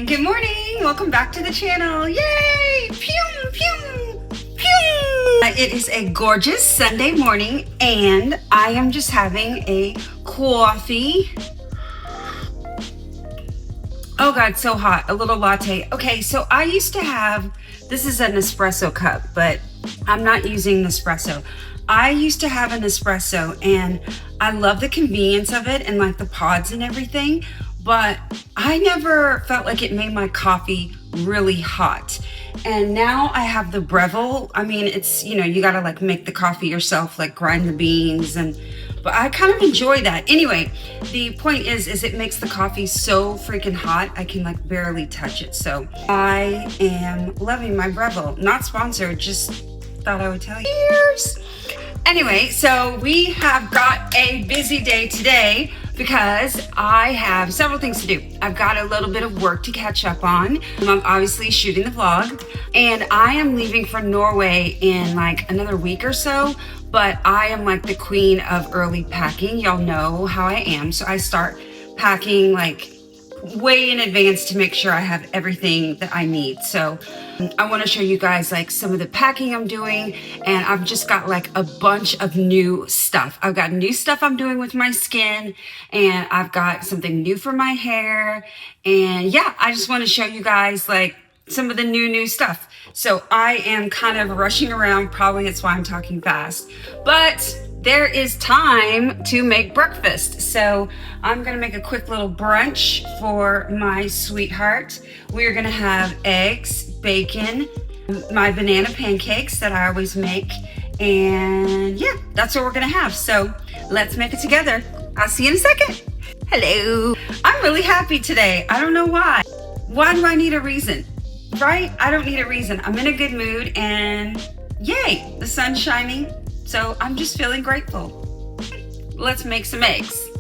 Good morning. Welcome back to the channel. Yay! Pew, pew, pew. It is a gorgeous Sunday morning and I am just having a coffee. Oh God, so hot. A little latte. Okay, so I used to have, this is an espresso cup, but I'm not using Nespresso. I used to have an espresso and I love the convenience of it and like the pods and everything, but I never felt like it made my coffee really hot. And now I have the Breville. I mean, it's, you gotta like make the coffee yourself, like grind the beans but I kind of enjoy that. Anyway, the point is it makes the coffee so freaking hot, I can like barely touch it. So I am loving my Breville. Not sponsored, just thought I would tell you. Cheers! Anyway, so we have got a busy day today because I have several things to do. I've got a little bit of work to catch up on. I'm obviously shooting the vlog and I am leaving for Norway in like another week or so, but I am like the queen of early packing. Y'all know how I am. So I start packing like way in advance to make sure I have everything that I need. So I want to show you guys like some of the packing I'm doing, and I've just got like a bunch of new stuff. I've got new stuff I'm doing with my skin, and I've got something new for my hair, and yeah, I just want to show you guys like some of the new stuff. So I am kind of rushing around, probably that's why I'm talking fast, but there is time to make breakfast. So I'm gonna make a quick little brunch for my sweetheart. We are gonna have eggs, bacon, my banana pancakes that I always make, and yeah, that's what we're gonna have. So let's make it together. I'll see you in a second. Hello. I'm really happy today. I don't know why. Why do I need a reason? Right? I don't need a reason. I'm in a good mood and yay, the sun's shining. So I'm just feeling grateful. Let's make some eggs.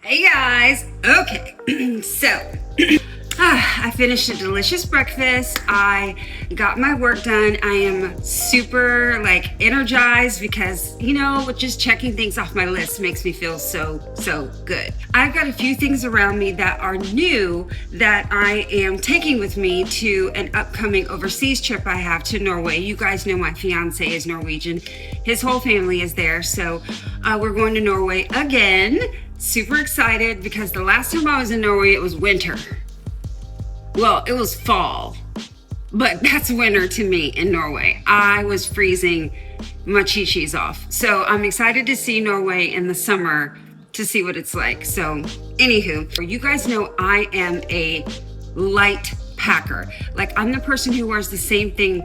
Hey guys, okay, so I finished a delicious breakfast. I got my work done. I am super like energized because with just checking things off my list makes me feel so good. I've got a few things around me that are new that I am taking with me to an upcoming overseas trip I have to Norway. You guys know my fiance is Norwegian. His whole family is there, so we're going to Norway again. Super excited because the last time I was in Norway, it was winter. Well, it was fall, but that's winter to me in Norway. I was freezing my chi-chis off. So I'm excited to see Norway in the summer to see what it's like. So anywho, you guys know I am a light packer. Like I'm the person who wears the same thing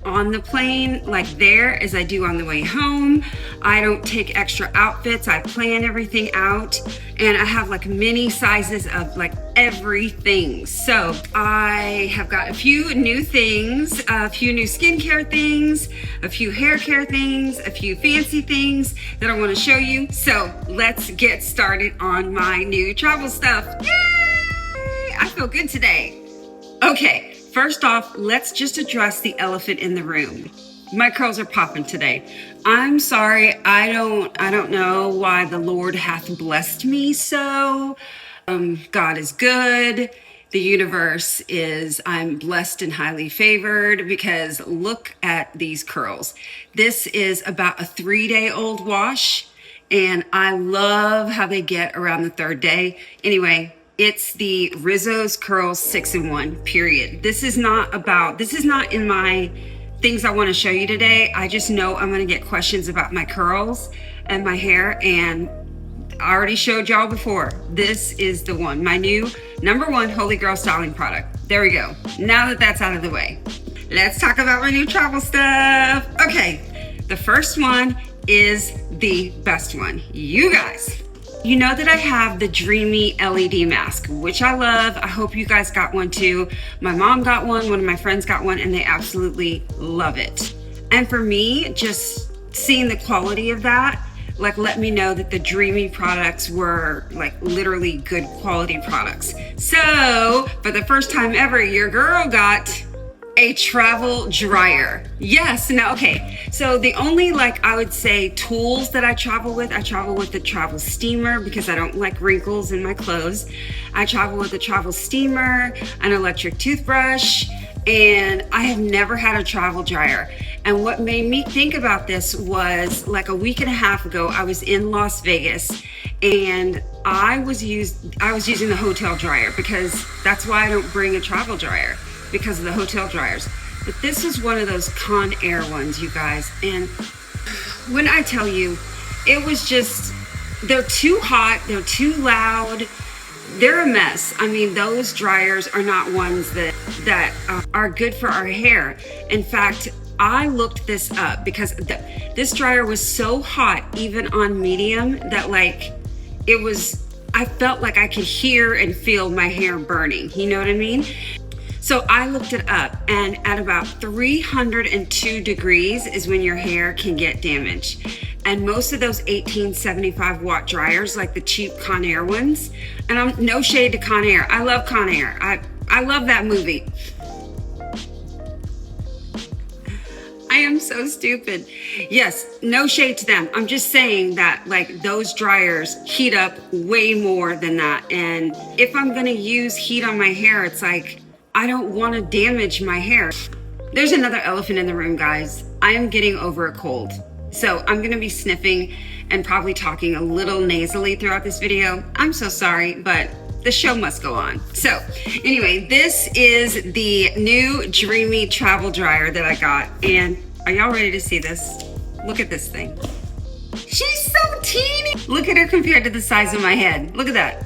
on the plane like there as I do on the way home. I don't take extra outfits. I plan everything out, and I have like mini sizes of like everything. So I have got a few new things, a few new skincare things, a few hair care things, a few fancy things that I want to show you. So let's get started on my new travel stuff. Yay! I feel good today. Okay, first off, let's just address the elephant in the room. My curls are popping today. I'm sorry, I don't know why the Lord hath blessed me so. God is good. The universe is, I'm blessed and highly favored because look at these curls. This is about a 3-day-old wash, and I love how they get around the 3rd day. Anyway, it's the Rizzo's Curls 6-in-1, period. This is not in my things I want to show you today. I just know I'm going to get questions about my curls and my hair, and I already showed y'all before. This is the one, my new #1 Holy Girl styling product. There we go. Now that that's out of the way, let's talk about my new travel stuff. Okay, the first one is the best one. You guys, you know that I have the Dreame LED mask, which I love. I hope you guys got one too. My mom got one of my friends got one, and they absolutely love it. And for me, just seeing the quality of that, like, let me know that the Dreame products were like literally good quality products. So for the first time ever, your girl got a travel dryer. Yes, now, okay. So the only, like, I would say tools that I travel with the travel steamer because I don't like wrinkles in my clothes. I travel with a travel steamer, an electric toothbrush, and I have never had a travel dryer. And what made me think about this was like a week and a half ago, I was in Las Vegas, and I was using the hotel dryer because that's why I don't bring a travel dryer, because of the hotel dryers. But this is one of those Conair ones, you guys. And when I tell you, it was just, they're too hot, they're too loud, they're a mess. I mean, those dryers are not ones that are good for our hair. In fact, I looked this up because this dryer was so hot, even on medium, that like I felt like I could hear and feel my hair burning. You know what I mean? So I looked it up, and at about 302 degrees is when your hair can get damaged. And most of those 1875 watt dryers, like the cheap Conair ones, and I'm no shade to Conair. I love Conair. I love that movie. I am so stupid. Yes, no shade to them. I'm just saying that like those dryers heat up way more than that. And if I'm gonna use heat on my hair, it's like, I don't want to damage my hair. There's another elephant in the room, guys. I am getting over a cold. So I'm going to be sniffing and probably talking a little nasally throughout this video. I'm so sorry, but the show must go on. So anyway, this is the new Dreame travel dryer that I got. And are y'all ready to see this? Look at this thing. She's so teeny. Look at her compared to the size of my head. Look at that.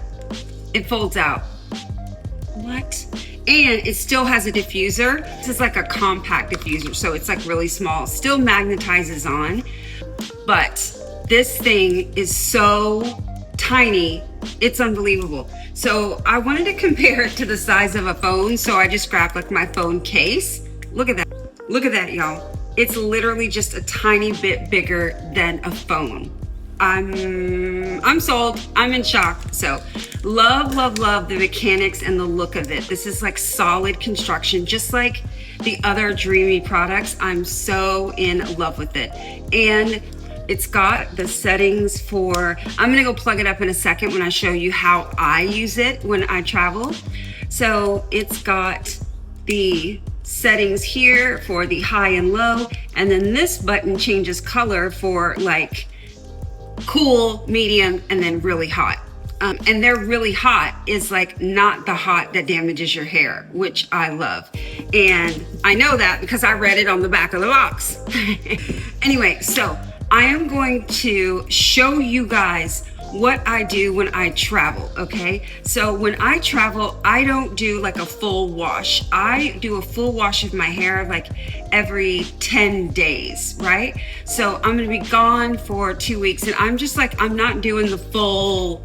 It folds out. What? And it still has a diffuser. This is like a compact diffuser, so it's like really small. Still magnetizes on, but this thing is so tiny, it's unbelievable. So I wanted to compare it to the size of a phone, so I just grabbed like my phone case. Look at that. Look at that, y'all. It's literally just a tiny bit bigger than a phone. I'm sold. I'm in shock. So love, love, love the mechanics and the look of it. This is like solid construction, just like the other Dreame products. I'm so in love with it. And it's got the settings for, I'm gonna go plug it up in a second when I show you how I use it when I travel. So it's got the settings here for the high and low. And then this button changes color for like cool, medium, and then really hot. And their really hot is like not the hot that damages your hair, which I love. And I know that because I read it on the back of the box. Anyway, so I am going to show you guys what I do when I travel, okay? So when I travel, I don't do like a full wash. I do a full wash of my hair like every 10 days, right? So I'm gonna be gone for 2 weeks, and I'm just like, I'm not doing the full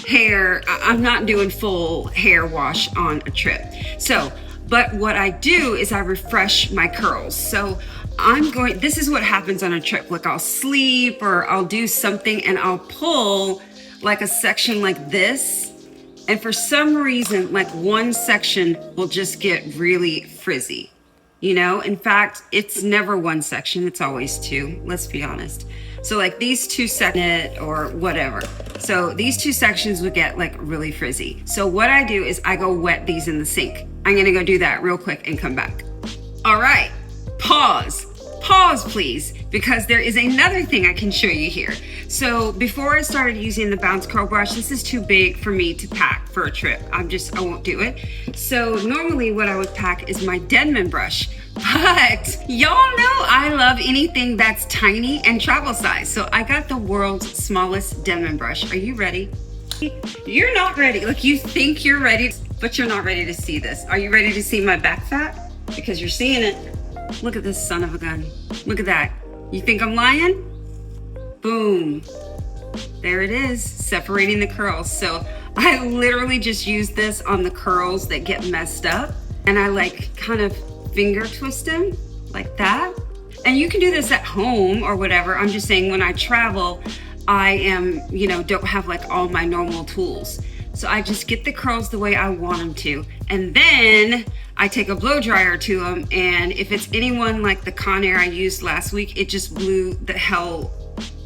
hair, I'm not doing full hair wash on a trip. So, but what I do is I refresh my curls. So this is what happens on a trip. Like I'll sleep or I'll do something and I'll pull like a section like this. And for some reason, like one section will just get really frizzy. You know, in fact, it's never one section, it's always two, let's be honest. So like these two sections or whatever. So these two sections would get like really frizzy. So what I do is I go wet these in the sink. I'm gonna go do that real quick and come back. All right, pause please, because there is another thing I can show you here. So before I started using the bounce curl brush, this is too big for me to pack for a trip. I won't do it. So normally what I would pack is my Denman brush, but y'all know I love anything that's tiny and travel size. So I got the world's smallest Denman brush. Are you ready? You're not ready. Look, you think you're ready, but you're not ready to see this. Are you ready to see my back fat? Because you're seeing it. Look at this son of a gun. Look at that. You think I'm lying? Boom. There it is, separating the curls. So I literally just use this on the curls that get messed up, and I like kind of finger twist them like that. And you can do this at home or whatever. I'm just saying when I travel, I don't have like all my normal tools. So I just get the curls the way I want them to. And then I take a blow dryer to them. And if it's anyone like the Conair I used last week, it just blew the hell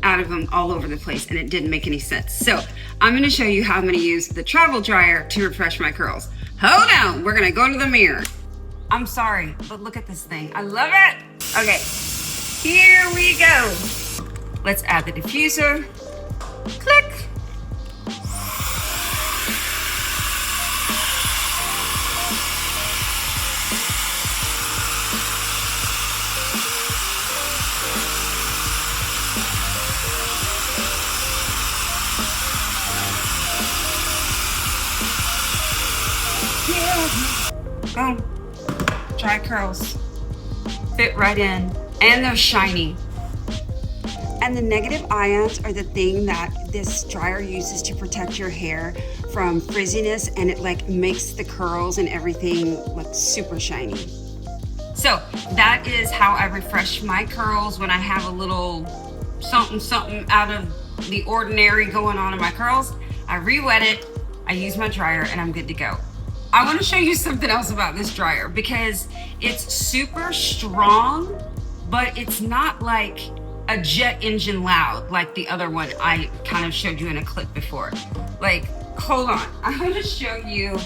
out of them all over the place and it didn't make any sense. So I'm gonna show you how I'm gonna use the travel dryer to refresh my curls. Hold on, we're gonna go to the mirror. I'm sorry, but look at this thing. I love it. Okay, here we go. Let's add the diffuser. Click. Boom. Dry curls. Fit right in. And they're shiny. And the negative ions are the thing that this dryer uses to protect your hair from frizziness, and it like makes the curls and everything look super shiny. So that is how I refresh my curls when I have a little something out of the ordinary going on in my curls. I re-wet it, I use my dryer, and I'm good to go. I want to show you something else about this dryer because it's super strong, but it's not like a jet engine loud like the other one I kind of showed you in a clip before. Like, hold on, I'm gonna show you,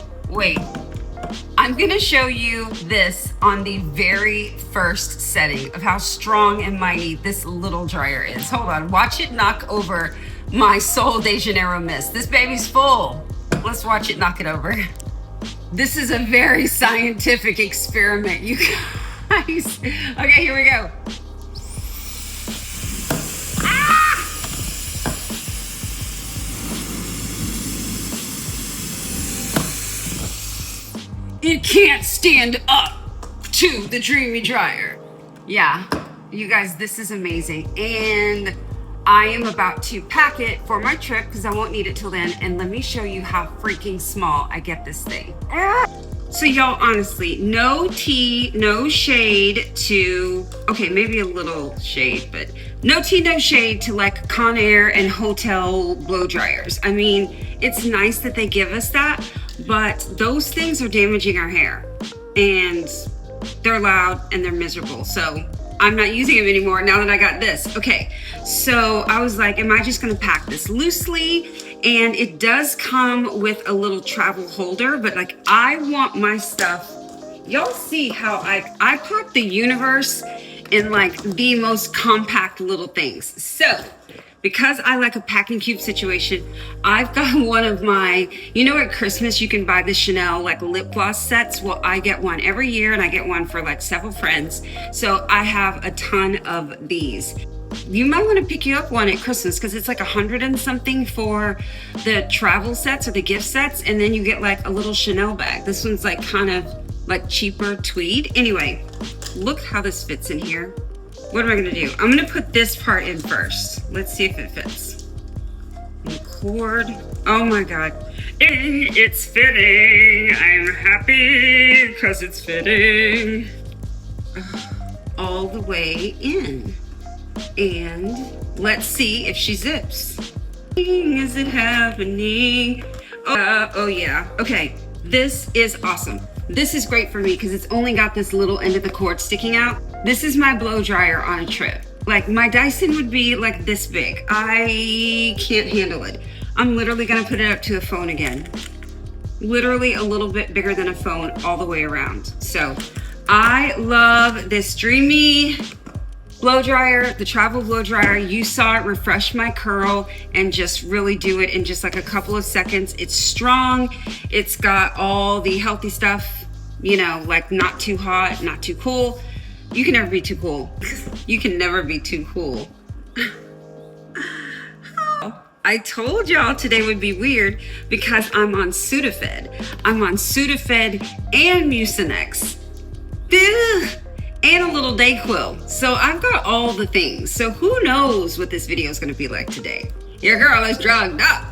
I'm gonna show you this on the very first setting of how strong and mighty this little dryer is. Hold on, watch it knock over my Sol de Janeiro mist. This baby's full. Let's watch it knock it over. This is a very scientific experiment, you guys. Okay, here we go. Ah! It can't stand up to the Dreame dryer. Yeah, you guys, this is amazing. And I am about to pack it for my trip because I won't need it till then. And let me show you how freaking small I get this thing. So y'all, honestly, no tea, no shade to, okay, maybe a little shade, but no tea, no shade to like Conair and hotel blow dryers. I mean, it's nice that they give us that, but those things are damaging our hair and they're loud and they're miserable. So I'm not using them anymore now that I got this. Okay, so I was like, am I just gonna pack this loosely? And it does come with a little travel holder, but like I want my stuff, y'all see how I pack the universe in like the most compact little things. So because I like a packing cube situation, I've got one of my, you know at Christmas you can buy the Chanel like lip gloss sets? Well, I get one every year and I get one for like several friends. So I have a ton of these. You might want to pick you up one at Christmas because it's like 100 and something for the travel sets or the gift sets, and then you get like a little Chanel bag. This one's like kind of like cheaper tweed. Anyway, look how this fits in here. What am I gonna do? I'm gonna put this part in first. Let's see if it fits. The cord. Oh my God. It's fitting. I'm happy because it's fitting. All the way in. And let's see if she zips. Is it happening? Oh yeah. Okay, this is awesome. This is great for me because it's only got this little end of the cord sticking out. This is my blow dryer on a trip. Like my Dyson would be like this big. I can't handle it. I'm literally gonna put it up to a phone again. Literally a little bit bigger than a phone all the way around. So I love this Dreame blow dryer, the travel blow dryer. You saw it refresh my curl and just really do it in just like a couple of seconds. It's strong. It's got all the healthy stuff, you know, like not too hot, not too cool. You can never be too cool. You can never be too cool. I told y'all today would be weird because I'm on Sudafed. I'm on Sudafed and Mucinex. And a little Dayquil. So I've got all the things. So who knows what this video is going to be like today. Your girl is drugged up.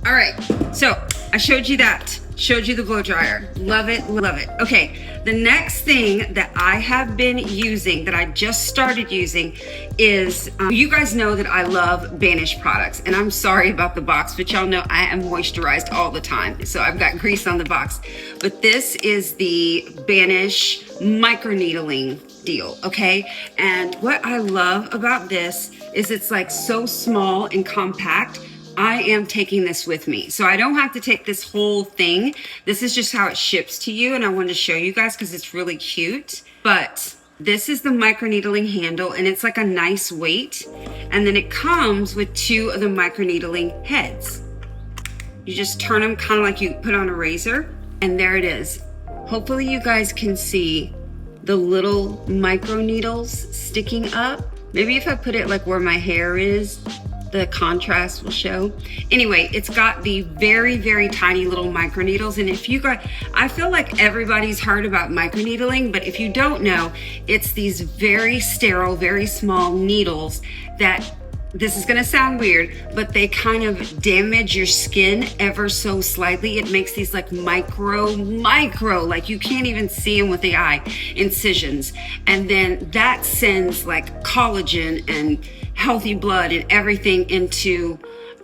All right. So I showed you that. Showed you the blow dryer. Love it. Love it. Okay. The next thing that I have been using, that I just started using, is you guys know that I love Banish products. And I'm sorry about the box, but y'all know I am moisturized all the time. So I've got grease on the box. But this is the Banish Microneedling deal, okay? And what I love about this is it's like so small and compact. I am taking this with me. So I don't have to take this whole thing. This is just how it ships to you. And I wanted to show you guys because it's really cute. But this is the microneedling handle and it's like a nice weight. And then it comes with 2 of the microneedling heads. You just turn them kind of like you put on a razor. And there it is. Hopefully you guys can see the little micro needles sticking up. Maybe if I put it like where my hair is, the contrast will show. Anyway, it's got the very, very tiny little micro needles. And if you got, I feel like everybody's heard about microneedling, but if you don't know, it's these very sterile, very small needles that, this is gonna sound weird, but they kind of damage your skin ever so slightly. It makes these like micro, like you can't even see them with the eye, incisions. And then that sends like collagen and healthy blood and everything into,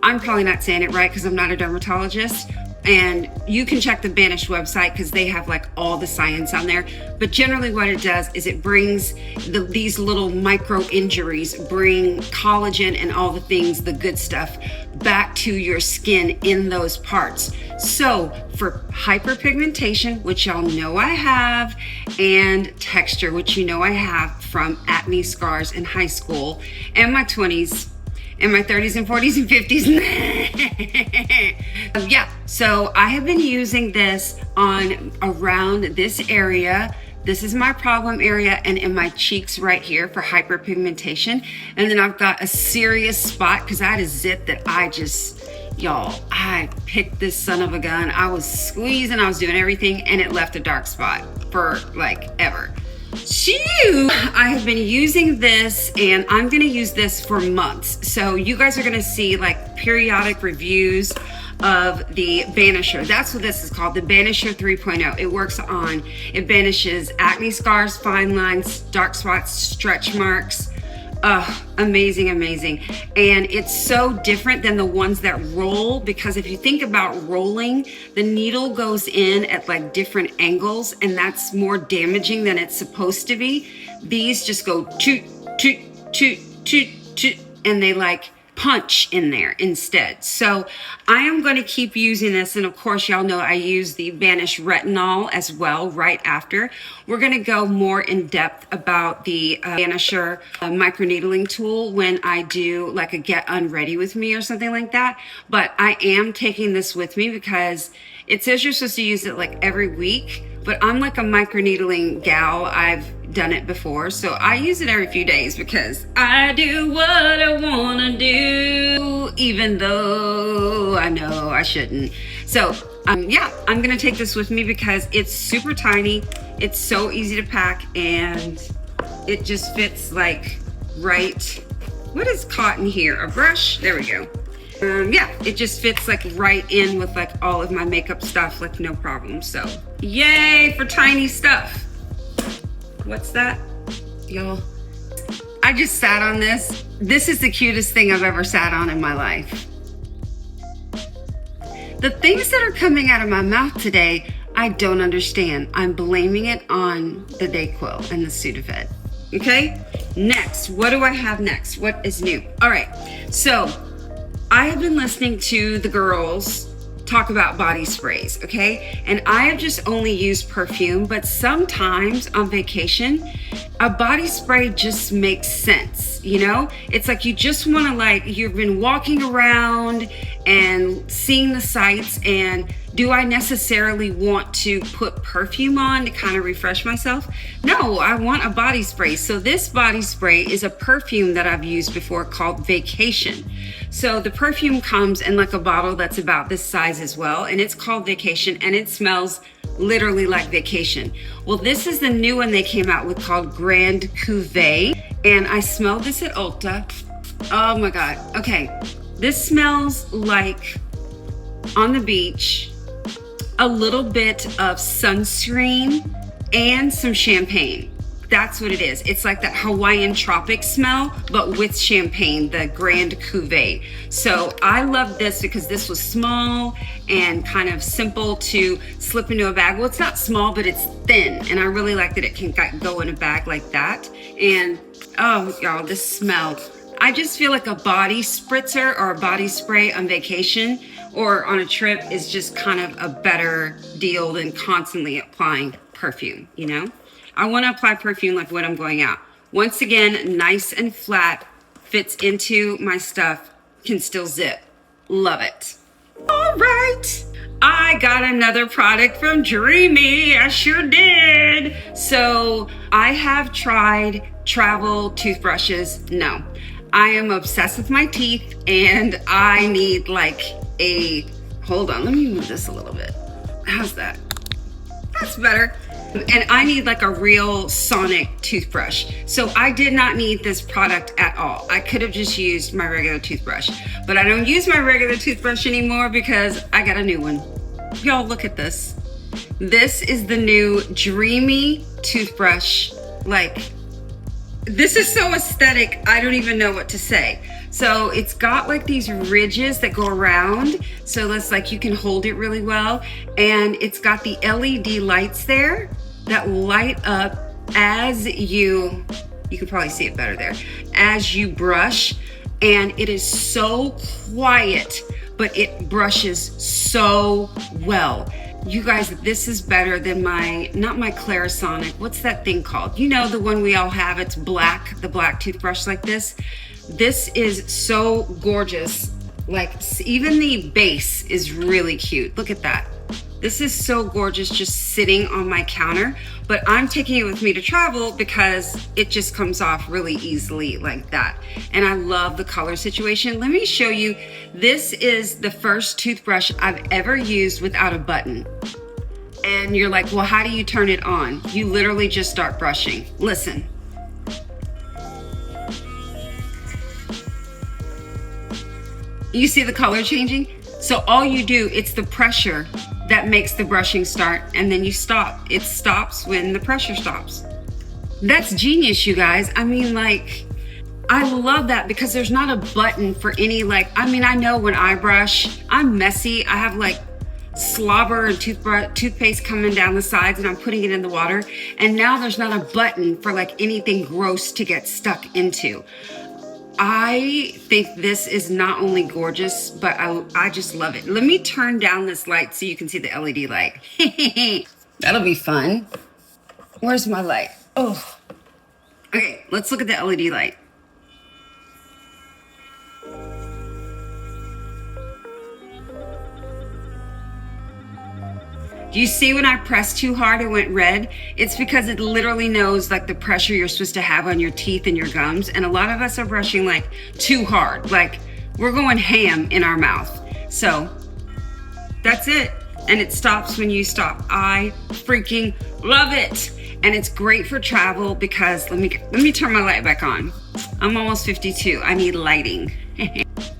I'm probably not saying it right because I'm not a dermatologist, and you can check the Banish website because they have like all the science on there. But generally what it does is it brings these little micro injuries, bring collagen and all the things, the good stuff, back to your skin in those parts. So for hyperpigmentation, which y'all know I have, and texture, which you know I have from acne scars in high school and my 20s, in my 30s and 40s and 50s. Yeah, so I have been using this on around this area. This is my problem area and in my cheeks right here for hyperpigmentation. And then I've got a serious spot because I had a zit that I just, y'all, I picked this son of a gun. I was squeezing, I was doing everything, and it left a dark spot for like ever. Shoo! I have been using this and I'm gonna use this for months. So you guys are gonna see like periodic reviews of the Banisher. That's what this is called, the Banisher 3.0. It banishes acne scars, fine lines, dark spots, stretch marks. Amazing, amazing. And it's so different than the ones that roll, because if you think about rolling, the needle goes in at like different angles and that's more damaging than it's supposed to be. These just go toot, toot, toot, toot, toot, and they like punch in there instead. So I am going to keep using this, and of course y'all know I use the Banish Retinol as well right after. We're going to go more in depth about the Banisher microneedling tool when I do like a get unready with me or something like that. But I am taking this with me because it says you're supposed to use it like every week, but I'm like a microneedling gal. I've done it before. So I use it every few days because I do what I want to do, even though I know I shouldn't. So yeah, I'm gonna take this with me because it's super tiny. It's so easy to pack, and it just fits like right. What is cotton here? A brush? There we go. Yeah, it just fits like right in with like all of my makeup stuff, like no problem. So yay for tiny stuff. What's that, y'all? I just sat on this. This is the cutest thing I've ever sat on in my life. The things that are coming out of my mouth today, I don't understand. I'm blaming it on the Dayquil and the Sudafed. Okay, next, what do I have next? What is new? All right, so I have been listening to the girls talk about body sprays, okay? And I have just only used perfume, but sometimes on vacation, a body spray just makes sense, you know? It's like you just wanna you've been walking around and seeing the sights, and do I necessarily want to put perfume on to kind of refresh myself? No, I want a body spray. So this body spray is a perfume that I've used before called Vacation. So the perfume comes in like a bottle that's about this size as well, and it's called Vacation, and it smells literally like vacation. Well, this is the new one they came out with called Grand Cuvée, and I smelled this at Ulta. Oh my God, okay. This smells like on the beach, a little bit of sunscreen and some champagne. That's what it is. It's like that Hawaiian tropic smell, but with champagne, the Grand Cuvée. So I love this because this was small and kind of simple to slip into a bag. Well, it's not small, but it's thin. And I really like that it can go in a bag like that. And oh, y'all, this smell. I just feel like a body spritzer or a body spray on vacation or on a trip is just kind of a better deal than constantly applying perfume, you know? I want to apply perfume like when I'm going out. Once again, nice and flat, fits into my stuff, can still zip. Love it. All right. I got another product from Dreame. I sure did. So I have tried travel toothbrushes. No. I am obsessed with my teeth, and I need like hold on, let me move this a little bit. How's that? That's better. And I need like a real sonic toothbrush. So I did not need this product at all. I could have just used my regular toothbrush, but I don't use my regular toothbrush anymore because I got a new one. Y'all look at this. This is the new Dreame toothbrush. Like, this is so aesthetic, I don't even know what to say. So it's got like these ridges that go around, so that's like you can hold it really well. And it's got the LED lights there that light up as you can probably see it better there, as you brush. And it is so quiet, but it brushes so well. You guys, this is better than not my Clarisonic. What's that thing called? You know, the one we all have, it's black, the black toothbrush like this. This is so gorgeous. Like, even the base is really cute. Look at that. This is so gorgeous just sitting on my counter, but I'm taking it with me to travel because it just comes off really easily like that. And I love the color situation. Let me show you. This is the first toothbrush I've ever used without a button. And you're like, well, how do you turn it on? You literally just start brushing. Listen. You see the color changing? So all you do, it's the pressure that makes the brushing start, and then you stop. It stops when the pressure stops. That's genius, you guys. I mean, like, I love that because there's not a button for any, like, I mean, I know when I brush, I'm messy. I have like slobber and toothpaste coming down the sides, and I'm putting it in the water. And now there's not a button for like anything gross to get stuck into. I think this is not only gorgeous, but I just love it. Let me turn down this light so you can see the LED light. That'll be fun. Where's my light? Oh. Okay, let's look at the LED light. Do you see when I pressed too hard, it went red? It's because it literally knows like the pressure you're supposed to have on your teeth and your gums. And a lot of us are brushing like too hard. Like we're going ham in our mouth. So that's it. And it stops when you stop. I freaking love it. And it's great for travel because let me turn my light back on. I'm almost 52. I need lighting.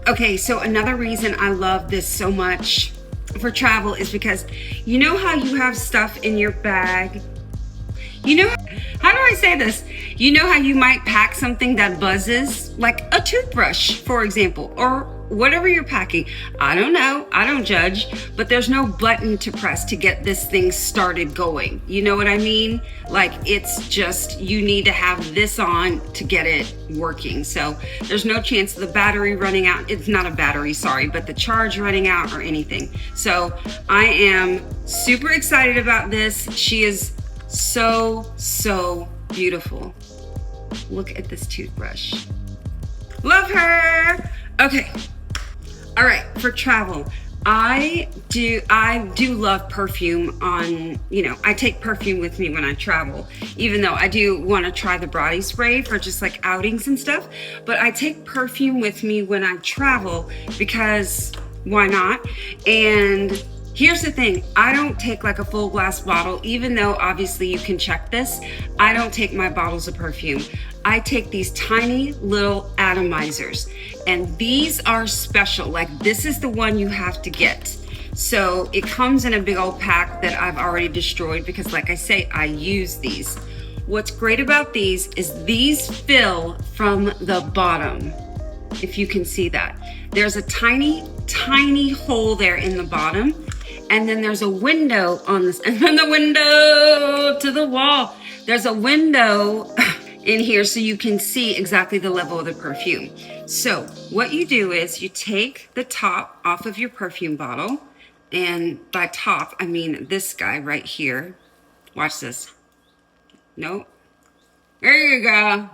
Okay, so another reason I love this so much for travel is because you know how you have stuff in your bag? You know, how do I say this? You know how you might pack something that buzzes, like a toothbrush, for example, or whatever you're packing. I don't know, I don't judge, but there's no button to press to get this thing started going. You know what I mean? Like it's just, you need to have this on to get it working. So there's no chance of the battery running out. It's not a battery, sorry, but the charge running out or anything. So I am super excited about this. She is so beautiful. Look at this toothbrush. Love her. Okay. All right, for travel, I do love perfume on, I take perfume with me when I travel, even though I do want to try the body spray for just like outings and stuff, but I take perfume with me when I travel because why not? And here's the thing, I don't take like a full glass bottle, even though obviously you can check this. I don't take my bottles of perfume. I take these tiny little atomizers, and these are special. Like this is the one you have to get. So it comes in a big old pack that I've already destroyed because like I say, I use these. What's great about these is these fill from the bottom, if you can see that. There's a tiny hole there in the bottom, and then there's a window on this, and then the window to the wall. There's a window in here so you can see exactly the level of the perfume. So what you do is you take the top off of your perfume bottle, and by top, I mean this guy right here. Watch this. Nope. There you go.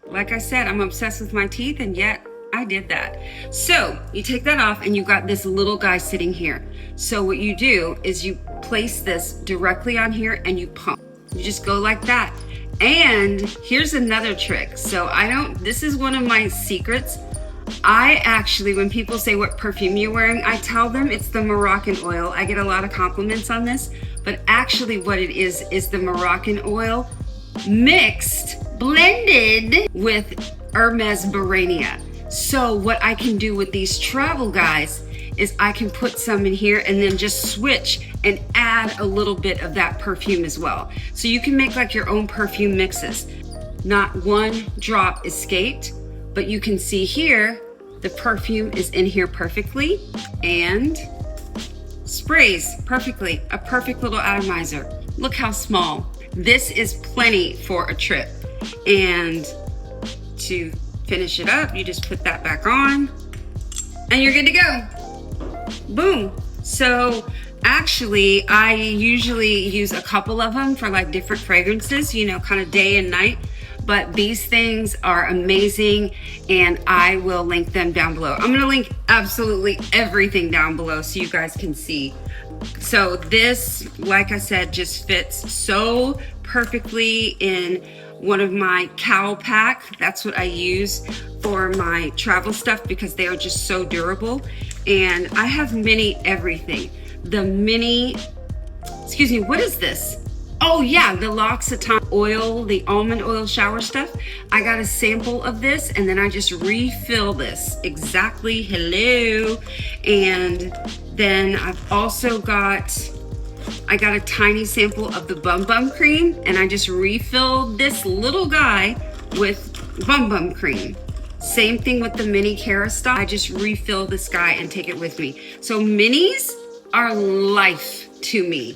Like I said, I'm obsessed with my teeth, and yet I did that. So you take that off and you got this little guy sitting here. So what you do is you place this directly on here and you pump. You just go like that. And here's another trick. So this is one of my secrets. I actually, when people say what perfume you're wearing, I tell them it's the Moroccan oil. I get a lot of compliments on this, but actually what it is the Moroccan oil blended with Hermes Barania. So what I can do with these travel guys is I can put some in here and then just switch and add a little bit of that perfume as well. So you can make like your own perfume mixes. Not one drop escaped, but you can see here, the perfume is in here perfectly and sprays perfectly, a perfect little atomizer. Look how small. This is plenty for a trip. And to finish it up, you just put that back on and you're good to go. Boom. So actually, I usually use a couple of them for like different fragrances, kind of day and night. But these things are amazing, and I will link them down below. I'm going to link absolutely everything down below so you guys can see. So this, like I said, just fits so perfectly in one of my cowl pack. That's what I use for my travel stuff because they are just so durable. And I have mini everything. The mini, excuse me, what is this? Oh yeah, the L'Occitane oil, the almond oil shower stuff. I got a sample of this and then I just refill this. Exactly, hello. And then I've also I got a tiny sample of the Bum Bum cream and I just refilled this little guy with Bum Bum cream. Same thing with the mini Kerastase. I just refill this guy and take it with me. So minis are life to me.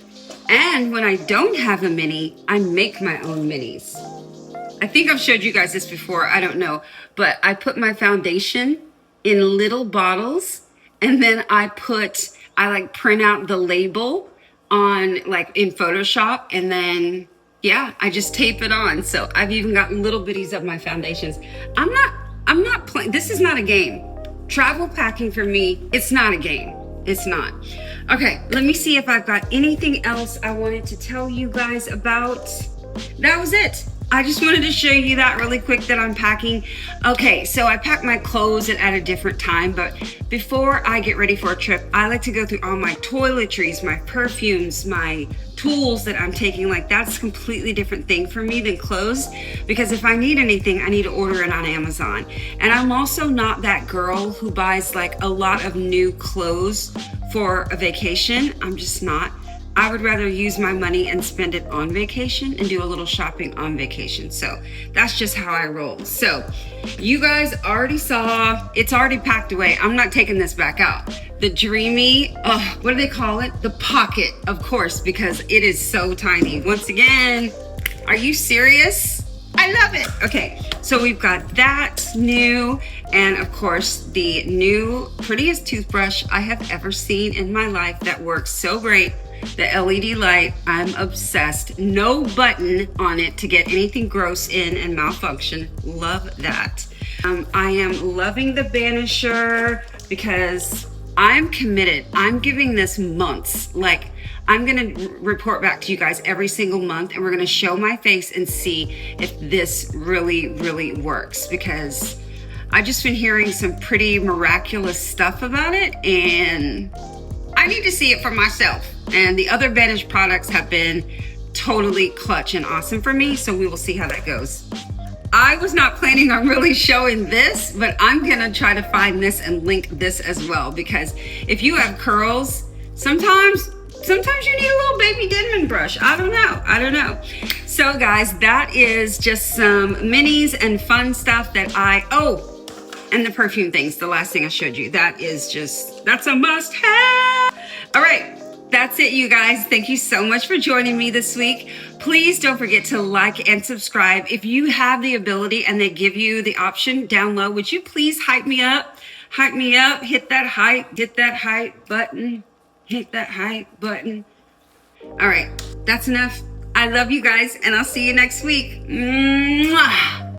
And when I don't have a mini, I make my own minis. I think I've showed you guys this before, I don't know. But I put my foundation in little bottles and then I like print out the label on like in Photoshop and then yeah, I just tape it on. So I've even got little bitties of my foundations. I'm not playing, this is not a game. Travel packing for me, it's not a game. It's not. Okay, let me see if I've got anything else I wanted to tell you guys about. That was it. I just wanted to show you that really quick that I'm packing. Okay, so I pack my clothes at a different time, but before I get ready for a trip, I like to go through all my toiletries, my perfumes, my tools that I'm taking. Like, that's a completely different thing for me than clothes, because if I need anything, I need to order it on Amazon. And I'm also not that girl who buys like a lot of new clothes for a vacation. I'm just not. I would rather use my money and spend it on vacation and do a little shopping on vacation. So that's just how I roll. So you guys already saw, it's already packed away. I'm not taking this back out. The Dreame, what do they call it? The pocket, of course, because it is so tiny. Once again, are you serious? I love it. Okay, so we've got that new, and of course the new prettiest toothbrush I have ever seen in my life that works so great. The LED light, I'm obsessed. No button on it to get anything gross in and malfunction. Love that. I am loving the Banisher because I'm committed. I'm giving this months. Like, I'm gonna report back to you guys every single month, and we're gonna show my face and see if this really, really works, because I've just been hearing some pretty miraculous stuff about it, and I need to see it for myself. And the other Vanish products have been totally clutch and awesome for me, so we will see how that goes. I was not planning on really showing this, but I'm gonna try to find this and link this as well, because if you have curls, sometimes you need a little baby Denman brush. I don't know. So guys, that is just some minis and fun stuff that and the perfume things, the last thing I showed you. That's a must have. All right. That's it, you guys. Thank you so much for joining me this week. Please don't forget to like and subscribe. If you have the ability and they give you the option down low, would you please hype me up? Hype me up. Hit that hype. Get that hype button. Hit that hype button. All right. That's enough. I love you guys, and I'll see you next week. Mwah!